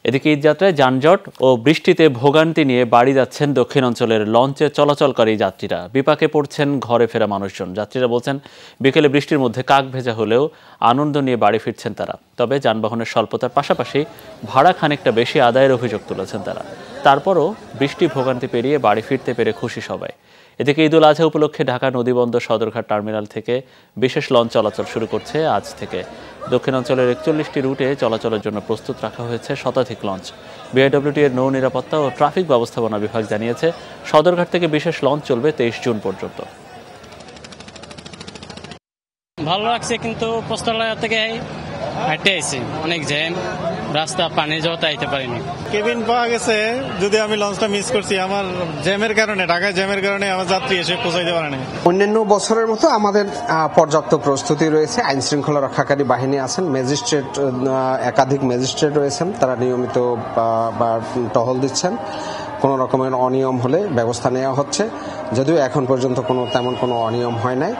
এদিকে ঈদযাত্রায় যানজট ও বৃষ্টিতে ভোগান্তি নিয়ে বাড়ি যাচ্ছেন দক্ষিণাঞ্চলের লঞ্চে চলাচলকারী যাত্রীরা। বিপাকে পড়ছেন ঘরে ফেরা মানুষজন। যাত্রীরা বলছেন, বিকেলে বৃষ্টির মধ্যে কাক ভেজা হলেও আনন্দ নিয়ে বাড়ি ফিরছেন তারা। তবে যানবাহনের স্বল্পতার পাশাপাশি ভাড়া খানিকটা বেশি আদায়ের অভিযোগ তুলেছেন তারা। তারপরও বৃষ্টি ভোগান্তি পেরিয়ে বাড়ি ফিরতে পেরে খুশি সবাই। এদিকে ঈদুল আজহা উপলক্ষে ঢাকা নদীবন্দর সদরঘাট টার্মিনাল থেকে বিশেষ লঞ্চ চলাচল শুরু করছে আজ থেকে। দক্ষিণাঞ্চলের ৪১টি রুটে চলাচলের জন্য প্রস্তুত রাখা হয়েছে শতাধিক লঞ্চ। বিআইডব্লিউটি এর নৌ নিরাপত্তা ও ট্রাফিক ব্যবস্থাপনা বিভাগ জানিয়েছে, সদরঘাট থেকে বিশেষ লঞ্চ চলবে ২৩ জুন পর্যন্ত। ভালো লাগছে, কিন্তু পোস্টারলাইয়া থেকে হাঁটে আইছি, অনেক জ্যাম, রাস্তা পানি জমতে আইতে পারিনি। কেবিন পাওয়া গেছে, যদি আমি লঞ্চটা মিস করছি আমার জ্যামের কারণে, ঢাকায় জ্যামের কারণে আমার যাত্রী এসে পৌঁছাইতে পারে না। অন্যান্য বছরের মতো আমাদের পর্যাপ্ত প্রস্তুতি রয়েছে। আইন শৃঙ্খলা রক্ষাকারী বাহিনী আছেন, ম্যাজিস্ট্রেট, একাধিক ম্যাজিস্ট্রেট রয়েছেন, তারা নিয়মিত টহল দিচ্ছেন। কোনো রকমের অনিয়ম হলে ব্যবস্থা নেওয়া হচ্ছে, যদিও এখন পর্যন্ত তেমন কোনো অনিয়ম হয় নাই।